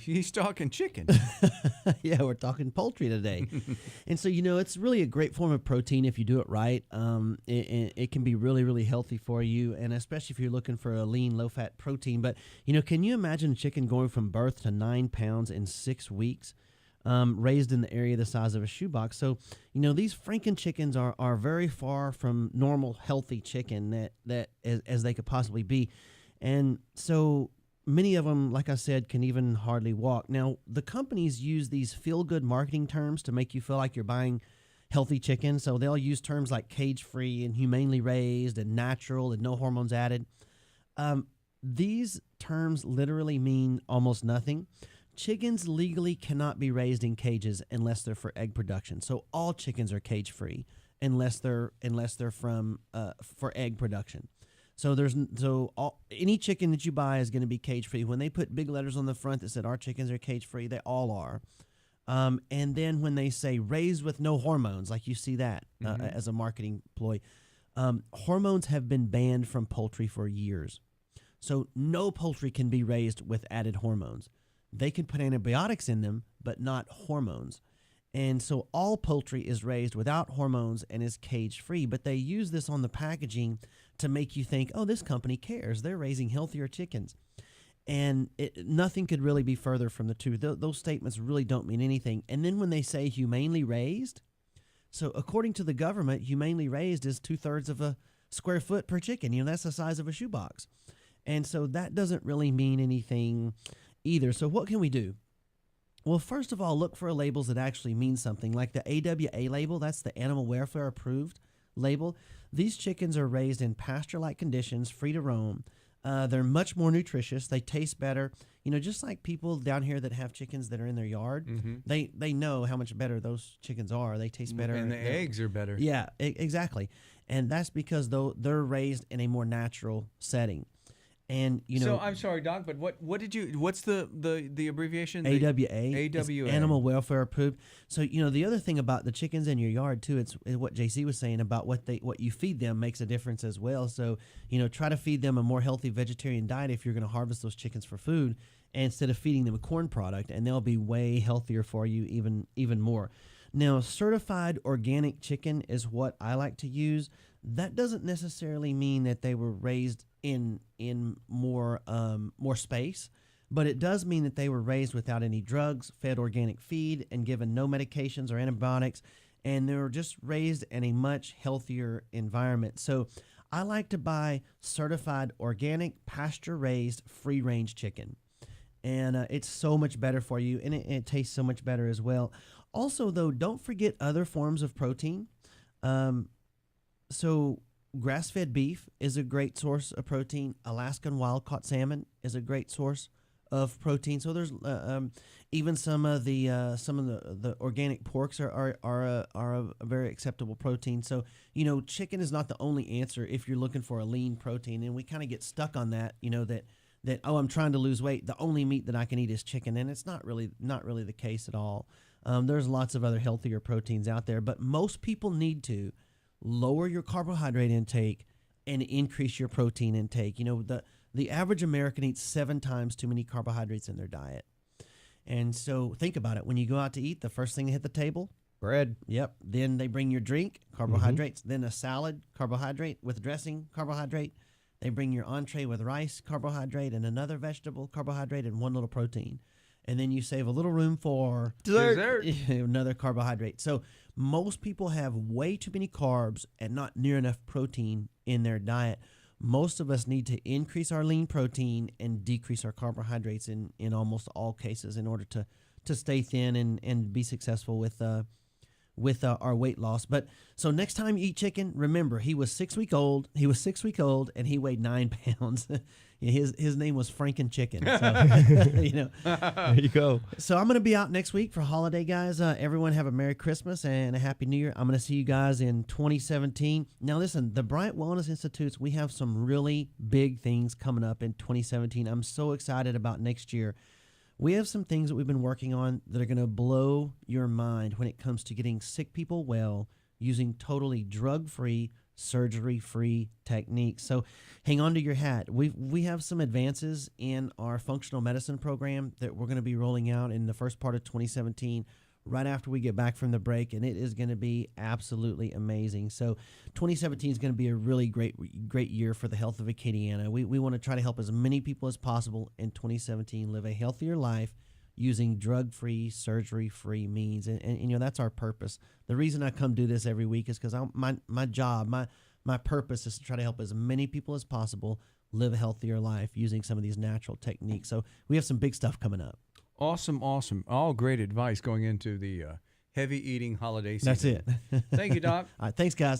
He's talking chicken. Yeah, we're talking poultry today. And so, it's really a great form of protein if you do it right. It can be really, really healthy for you, and especially if you're looking for a lean, low-fat protein. But, can you imagine a chicken going from birth to 9 pounds in 6 weeks, raised in the area the size of a shoebox? So, these Franken chickens are very far from normal, healthy chicken that as they could possibly be. And so many of them, like I said, can even hardly walk. Now, the companies use these feel-good marketing terms to make you feel like you're buying healthy chicken. So they'll use terms like cage-free and humanely raised and natural and no hormones added. These terms literally mean almost nothing. Chickens legally cannot be raised in cages unless they're for egg production. So all chickens are cage-free unless they're from for egg production. So any chicken that you buy is going to be cage free. When they put big letters on the front that said our chickens are cage free, they all are. And then when they say raised with no hormones, like you see that as a marketing ploy, hormones have been banned from poultry for years. So no poultry can be raised with added hormones. They can put antibiotics in them, but not hormones. And so all poultry is raised without hormones and is cage-free, but they use this on the packaging to make you think, oh, this company cares. They're raising healthier chickens. And nothing could really be further from the truth. Those statements really don't mean anything. And then when they say humanely raised, so according to the government, humanely raised is 2/3 of a square foot per chicken. That's the size of a shoebox. And so that doesn't really mean anything either. So what can we do? Well, first of all, look for labels that actually mean something, like the AWA label. That's the Animal Welfare Approved label. These chickens are raised in pasture-like conditions, free to roam. They're much more nutritious. They taste better. Just like people down here that have chickens that are in their yard, they know how much better those chickens are. They taste better. And the eggs are better. Yeah, exactly. And that's because they're raised in a more natural setting. And so I'm sorry, Doc, but what's the abbreviation? AWA. AWA. Animal Welfare Approved. So the other thing about the chickens in your yard too, it's what JC was saying about what you feed them makes a difference as well. So try to feed them a more healthy vegetarian diet if you're going to harvest those chickens for food, instead of feeding them a corn product, and they'll be way healthier for you even more. Now, certified organic chicken is what I like to use. That doesn't necessarily mean that they were raised in more space, but it does mean that they were raised without any drugs, fed organic feed, and given no medications or antibiotics, and they were just raised in a much healthier environment. So I like to buy certified organic, pasture-raised, free-range chicken. And it's so much better for you, and it tastes so much better as well. Also, though, don't forget other forms of protein. So grass-fed beef is a great source of protein. Alaskan wild-caught salmon is a great source of protein. So there's even some of the organic porks are a very acceptable protein. So chicken is not the only answer if you're looking for a lean protein, and we kind of get stuck on that. That I'm trying to lose weight, the only meat that I can eat is chicken, and it's not really the case at all. There's lots of other healthier proteins out there, but most people need to lower your carbohydrate intake and increase your protein intake. The average American eats 7 times too many carbohydrates in their diet. And so think about it. When you go out to eat, the first thing to hit the table, bread. Yep. Then they bring your drink, carbohydrates. Then a salad, carbohydrate with dressing, carbohydrate. They bring your entree with rice, carbohydrate, and another vegetable, carbohydrate, and one little protein. And then you save a little room for dessert. Another carbohydrate. So most people have way too many carbs and not near enough protein in their diet. Most of us need to increase our lean protein and decrease our carbohydrates in almost all cases in order to stay thin and be successful with our weight loss. But so next time you eat chicken, remember he was 6 weeks old. He was 6 weeks old and he weighed 9 pounds. His name was Franken Chicken. So, There you go. So I'm going to be out next week for holiday, guys. Everyone have a Merry Christmas and a Happy New Year. I'm going to see you guys in 2017. Now listen, the Bryant Wellness Institutes, we have some really big things coming up in 2017. I'm so excited about next year. We have some things that we've been working on that are going to blow your mind when it comes to getting sick people well using totally drug-free, surgery-free techniques. So hang on to your hat. We have some advances in our functional medicine program that we're going to be rolling out in the first part of 2017, right after we get back from the break, and it is going to be absolutely amazing. So 2017 is going to be a really great year for the health of Acadiana. We want to try to help as many people as possible in 2017 live a healthier life using drug-free, surgery-free means. And you know, that's our purpose. The reason I come do this every week is because my job, my purpose is to try to help as many people as possible live a healthier life using some of these natural techniques. So we have some big stuff coming up. Awesome. All great advice going into the heavy eating holiday season. That's it. Thank you, Doc. All right, thanks, guys.